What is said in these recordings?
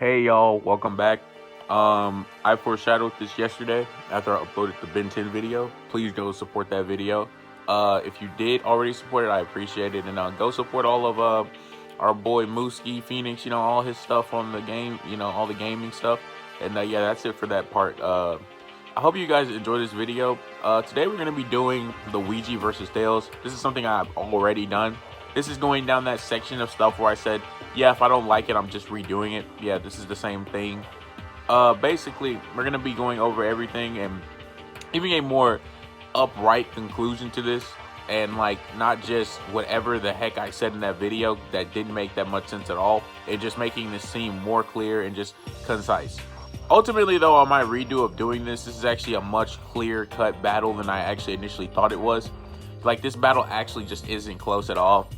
Hey y'all, welcome back. I foreshadowed this yesterday after I uploaded the Ben 10 video. Please go support that video. If you did already support it, I appreciate it. And go support all of our boy Mooski Phoenix, all his stuff on the game, all the gaming stuff. And yeah, that's it for that part. I hope you guys enjoy this video. Today we're going to be doing the Luigi versus Tails. This is something I've already done. This is going down that section of stuff where I said, yeah, if I don't like it, I'm just redoing it. Yeah, this is the same thing. Basically, we're going to be going over everything and giving a more upright conclusion to this. And not just whatever the heck I said in that video that didn't make that much sense at all. And just making this seem more clear and just concise. Ultimately, though, on my redo of doing this is actually a much clearer cut battle than I actually initially thought it was. This battle actually just isn't close at all.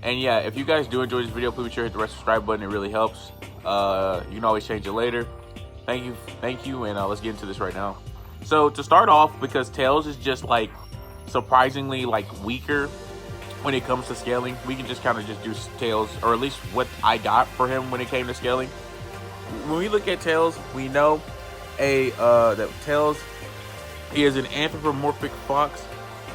And yeah, if you guys do enjoy this video, please be sure to hit the red subscribe button. It really helps. You can always change it later. Thank you, and let's get into this right now. So to start off, because Tails is just surprisingly weaker when it comes to scaling, we can just kind of just do Tails, or at least what I got for him when it came to scaling. When we look at Tails, we know that Tails, he is an anthropomorphic fox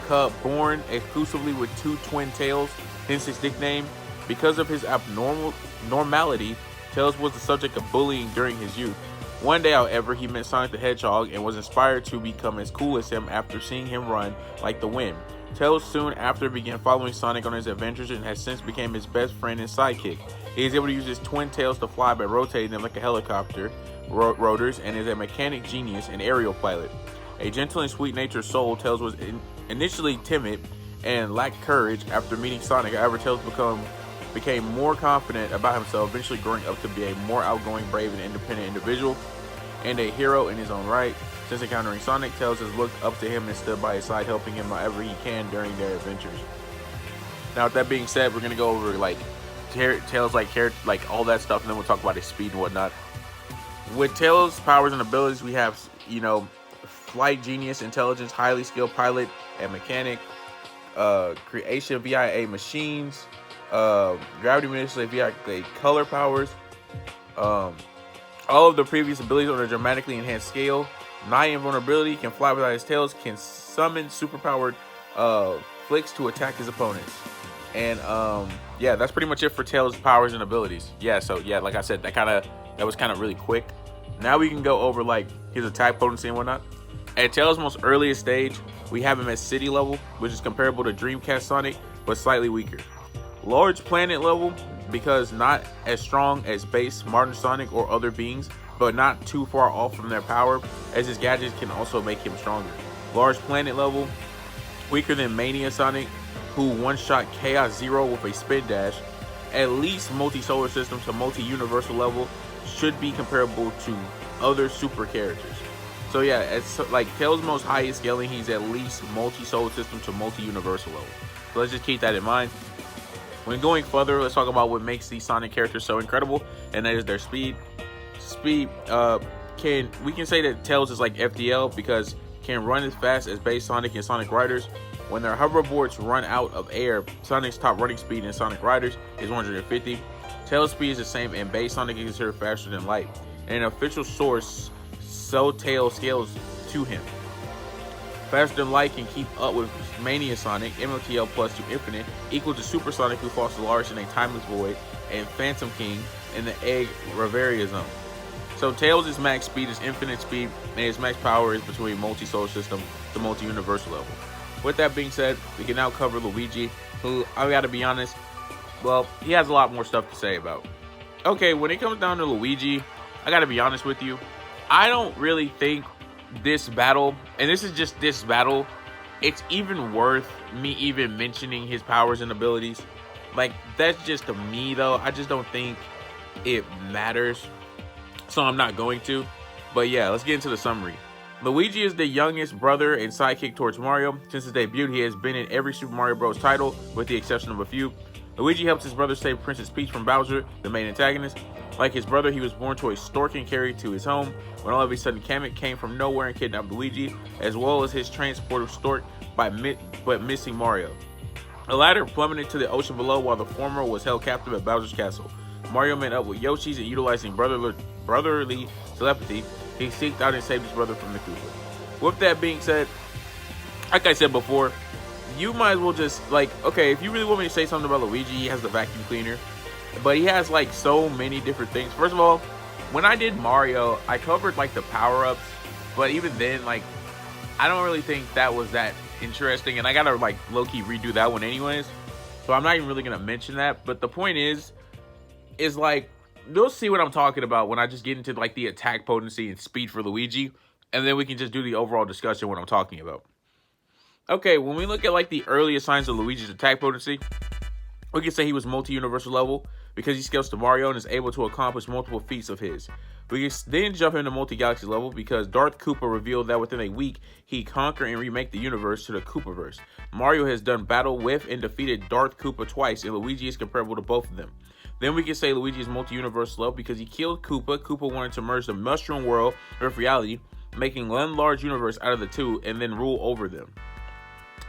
cub born exclusively with two twin tails, hence his nickname. Because of his abnormality, Tails was the subject of bullying during his youth. One day, however, he met Sonic the Hedgehog and was inspired to become as cool as him after seeing him run like the wind. Tails soon after began following Sonic on his adventures and has since become his best friend and sidekick. He is able to use his twin tails to fly by rotating them like a helicopter rotors, and is a mechanic genius and aerial pilot. A gentle and sweet-natured soul, Tails was initially timid and lacked courage. After meeting Sonic, however, Tails became more confident about himself, eventually growing up to be a more outgoing, brave, and independent individual, and a hero in his own right. Since encountering Sonic, Tails has looked up to him and stood by his side, helping him however he can during their adventures. Now, with that being said, we're gonna go over Tails, all that stuff, and then we'll talk about his speed and whatnot. With Tails' powers and abilities, we have, flight genius, intelligence, highly skilled pilot and mechanic, creation via machines, gravity manipulation via color powers. All of the previous abilities on a dramatically enhanced scale. Nigh invulnerability, can fly without his tails, can summon superpowered flicks to attack his opponents. And yeah, that's pretty much it for Tails' powers and abilities. Yeah, so yeah, like I said, that was kind of really quick. Now we can go over his attack potency and whatnot. At Tails' most earliest stage, we have him at city level, which is comparable to Dreamcast Sonic, but slightly weaker. Large planet level, because not as strong as base modern Sonic or other beings, but not too far off from their power, as his gadgets can also make him stronger. Large planet level, weaker than Mania Sonic, who one-shot Chaos Zero with a spin dash. At least multi-solar system to multi-universal level, should be comparable to other super characters. So yeah, it's Tails' most highest scaling, he's at least multi-solar system to multi-universal level. So let's just keep that in mind. When going further, let's talk about what makes these Sonic characters so incredible, and that is their speed. We can say that Tails is like FDL because can run as fast as base Sonic and Sonic Riders. When their hoverboards run out of air, Sonic's top running speed in Sonic Riders is 150. Tails' speed is the same, and base Sonic is considered faster than light. And an official source, so Tails scales to him. Faster than light can keep up with Mania Sonic, MLTL plus to infinite, equal to Super Sonic, who falls to Lars in a timeless void, and Phantom King in the Egg Reveria zone. So Tails' max speed is infinite speed, and his max power is between multi-solar system to multi-universal level. With that being said, we can now cover Luigi, who, I gotta be honest, well, he has a lot more stuff to say about. Okay, when it comes down to Luigi, I gotta be honest with you, I don't really think this battle, and this is just this battle, it's even worth me even mentioning his powers and abilities. That's just to me though, I just don't think it matters, so I'm not going to. But yeah, let's get into the summary. Luigi is the youngest brother and sidekick towards Mario. Since his debut, he has been in every Super Mario Bros. Title, with the exception of a few. Luigi helps his brother save Princess Peach from Bowser, the main antagonist. Like his brother, he was born to a stork and carried to his home, when all of a sudden Kamek came from nowhere and kidnapped Luigi, as well as his transporter stork, but missing Mario. The latter plummeted to the ocean below, while the former was held captive at Bowser's castle. Mario met up with Yoshi's and utilizing brotherly telepathy, he seeked out and saved his brother from the Koopa. With that being said, like I said before, you might as well just, like, okay, if you really want me to say something about Luigi, he has the vacuum cleaner, but he has like so many different things. First of all, when I did Mario, I covered like the power-ups, but even then, like, I don't really think that was that interesting, and I gotta like low-key redo that one anyways, so I'm not even really gonna mention that. But the point is like, you'll see what I'm talking about when I just get into like the attack potency and speed for Luigi, and then we can just do the overall discussion what I'm talking about. Okay, when we look at like the earliest signs of Luigi's attack potency, we can say he was multi-universal level because he scales to Mario and is able to accomplish multiple feats of his. We can then jump into multi-galaxy level because Darth Koopa revealed that within a week, he conquer and remake the universe to the Koopaverse. Mario has done battle with and defeated Darth Koopa twice, and Luigi is comparable to both of them. Then we can say Luigi is multi-universal level because he killed Koopa. Koopa wanted to merge the Mushroom World with reality, making one large universe out of the two, and then rule over them.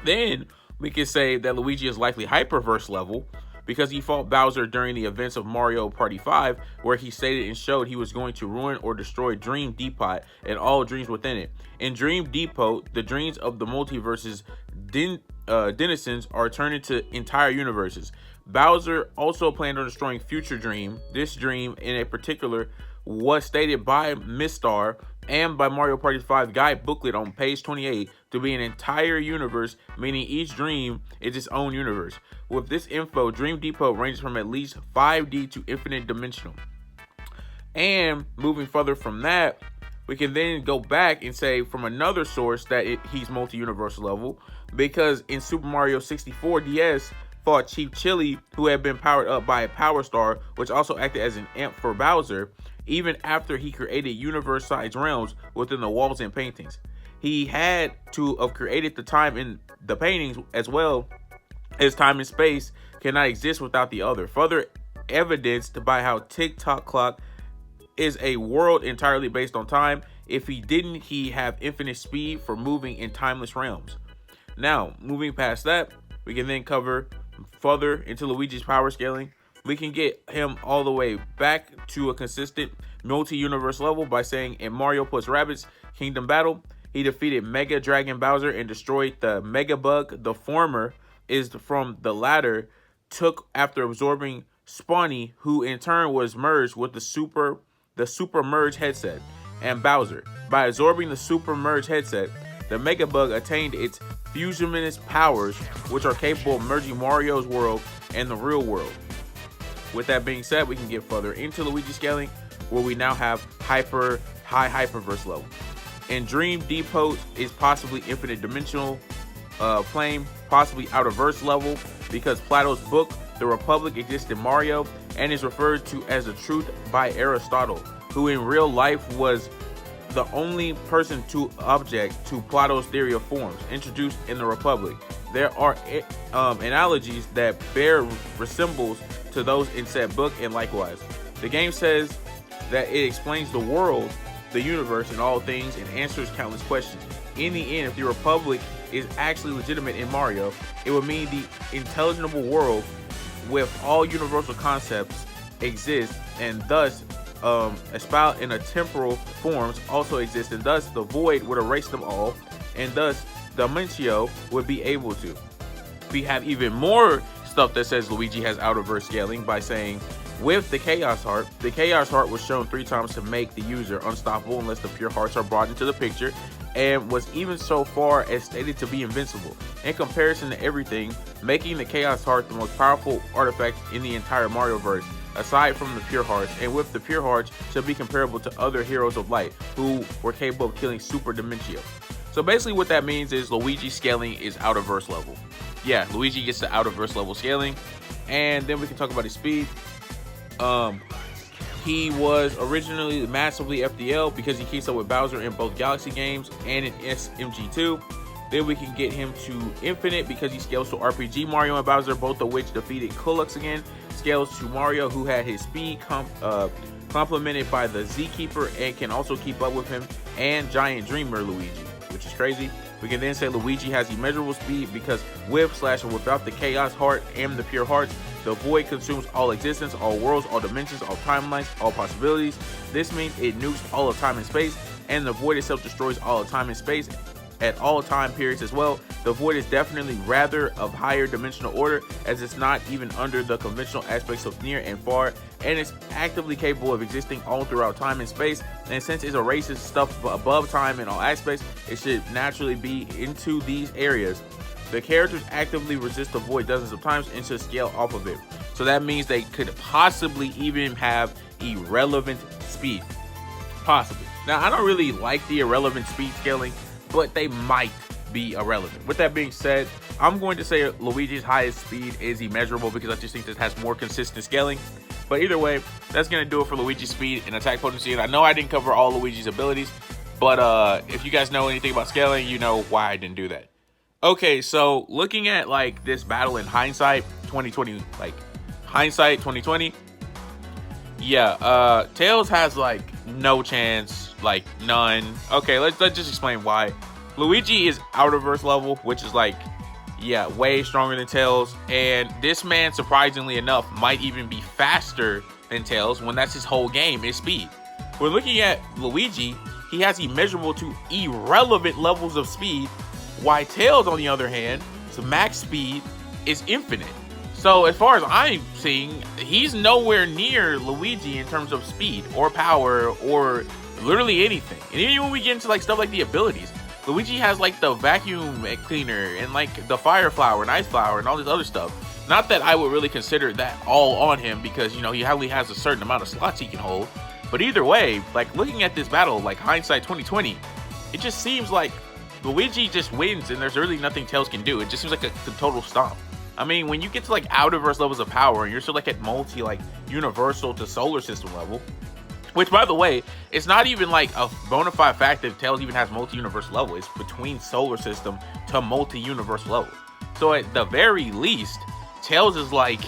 Then we can say that Luigi is likely Hyperverse level because he fought Bowser during the events of Mario Party 5, where he stated and showed he was going to ruin or destroy Dream Depot and all dreams within it. In Dream Depot, the dreams of the multiverse's denizens are turned into entire universes. Bowser also planned on destroying Future Dream. This dream, in a particular, was stated by Mistar and by Mario Party 5 guide booklet on page 28 to be an entire universe, meaning each dream is its own universe. With this info, Dream Depot ranges from at least 5D to infinite dimensional. And moving further from that, we can then go back and say from another source that he's multi-universal level, because in Super Mario 64 DS, fought Chief Chili, who had been powered up by a Power Star, which also acted as an imp for Bowser, even after he created universe-sized realms within the walls and paintings. He had to have created the time in the paintings as well, as time and space cannot exist without the other. Further evidenced by how Tick-Tock Clock is a world entirely based on time. If he didn't, he have infinite speed for moving in timeless realms. Now, moving past that, we can then cover further into Luigi's power scaling. We can get him all the way back to a consistent multi-universe level by saying in Mario plus Rabbids Kingdom Battle, he defeated Mega Dragon Bowser and destroyed the Mega Bug. The former is from the latter took after absorbing Spawny, who in turn was merged with the Super Merge headset and Bowser. By absorbing the Super Merge headset, the Mega Bug attained its fusionist powers, which are capable of merging Mario's world and the real world. With that being said, we can get further into Luigi scaling, where we now have high hyperverse level. And Dream Depot is possibly infinite dimensional plane, possibly outer verse level, because Plato's book, The Republic, exists in Mario and is referred to as the truth by Aristotle, who in real life was the only person to object to Plato's theory of forms introduced in the Republic. There are analogies that bear resembles to those in said book, and likewise. The game says that it explains the world, the universe, and all things, and answers countless questions. In the end, if the Republic is actually legitimate in Mario, it would mean the intelligible world with all universal concepts exist, and thus espoused in a temporal forms also exist, and thus the void would erase them all, and thus Dimentio would be able to. We have even more stuff that says Luigi has outerverse scaling by saying with the Chaos Heart was shown 3 times to make the user unstoppable unless the pure hearts are brought into the picture, and was even so far as stated to be invincible. In comparison to everything, making the Chaos Heart the most powerful artifact in the entire Marioverse, aside from the pure hearts, and with the pure hearts should be comparable to other heroes of light who were capable of killing Super Dimentio. So basically what that means is Luigi scaling is outerverse level. Yeah, Luigi gets the outerverse level scaling. And then we can talk about his speed. He was originally massively FDL because he keeps up with Bowser in both Galaxy games and in SMG2. Then we can get him to Infinite because he scales to RPG Mario and Bowser, both of which defeated Kulux again. Scales to Mario, who had his speed complemented by the Z Keeper and can also keep up with him, and Giant Dreamer Luigi, which is crazy. We can then say Luigi has immeasurable speed because with / or without the chaos heart and the pure hearts, the void consumes all existence, all worlds, all dimensions, all timelines, all possibilities. This means it nukes all of time and space, and the void itself destroys all of time and space at all time periods as well. The void is definitely rather of higher dimensional order, as it's not even under the conventional aspects of near and far, and it's actively capable of existing all throughout time and space. And since it erases stuff above time in all aspects, it should naturally be into these areas. The characters actively resist the void dozens of times and should scale off of it. So that means they could possibly even have irrelevant speed. Possibly. Now, I don't really like the irrelevant speed scaling, but they might be irrelevant. With that being said, I'm going to say Luigi's highest speed is immeasurable because I just think this has more consistent scaling. But either way, that's going to do it for Luigi's speed and attack potency. And I know I didn't cover all Luigi's abilities, but if you guys know anything about scaling, you know why I didn't do that. Okay, so looking at like this battle in hindsight 2020, yeah, Tails has like no chance, like none. Okay, let's just explain why. Luigi is Outerverse level, which is like, yeah, way stronger than Tails, and this man, surprisingly enough, might even be faster than Tails when that's his whole game, is speed. We're looking at Luigi, he has immeasurable to irrelevant levels of speed, while Tails, on the other hand, his max speed is infinite. So as far as I'm seeing, he's nowhere near Luigi in terms of speed or power or literally anything. And even when we get into like stuff like the abilities, Luigi has like the vacuum cleaner and like the fire flower and ice flower and all this other stuff. Not that I would really consider that all on him because, you know, he only has a certain amount of slots he can hold. But either way, like looking at this battle, like hindsight 2020, it just seems like Luigi just wins and there's really nothing Tails can do. It just seems like a total stomp. I mean, when you get to like Outerverse levels of power and you're still like at multi, like universal to solar system level, which, by the way, it's not even like a bona fide fact that Tails even has multi-universe level. It's between solar system to multi-universe level. So at the very least, Tails is like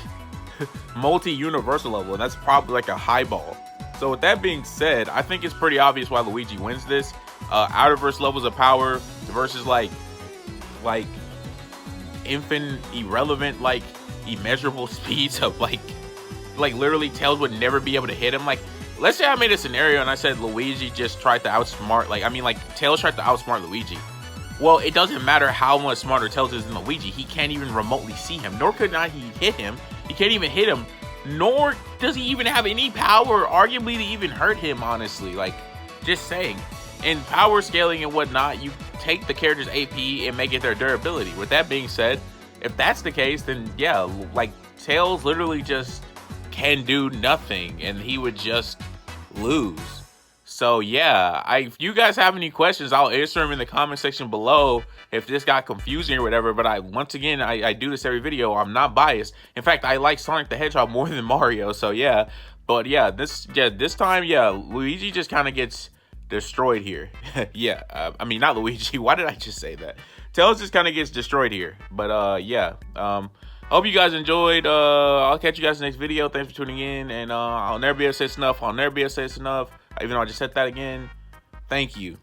multi-universal level, and that's probably like a high ball. So with that being said, I think it's pretty obvious why Luigi wins this. Outerverse levels of power versus like infinite, irrelevant, like immeasurable speeds of like literally Tails would never be able to hit him. Like, let's say I made a scenario and I said Luigi just tried to outsmart, Tails tried to outsmart Luigi. Well, it doesn't matter how much smarter Tails is than Luigi. He can't even remotely see him, nor could not he hit him. He can't even hit him, nor does he even have any power, arguably, to even hurt him, honestly. Like, just saying. In power scaling and whatnot, you take the character's AP and make it their durability. With that being said, if that's the case, then yeah, like, Tails literally just can do nothing, and he would just lose. So yeah, if you guys have any questions, I'll answer them in the comment section below if this got confusing or whatever. But once again, I do this every video. I'm not biased. In fact, I like Sonic the Hedgehog more than Mario. So yeah, but yeah, this time, yeah, Luigi just kind of gets destroyed here. Yeah, I mean, not Luigi. Why did I just say that? Tails just kind of gets destroyed here. But yeah, hope you guys enjoyed. I'll catch you guys in the next video. Thanks for tuning in. And I'll never be able to say enough. I'll never be able to say enough. Even though I just said that again. Thank you.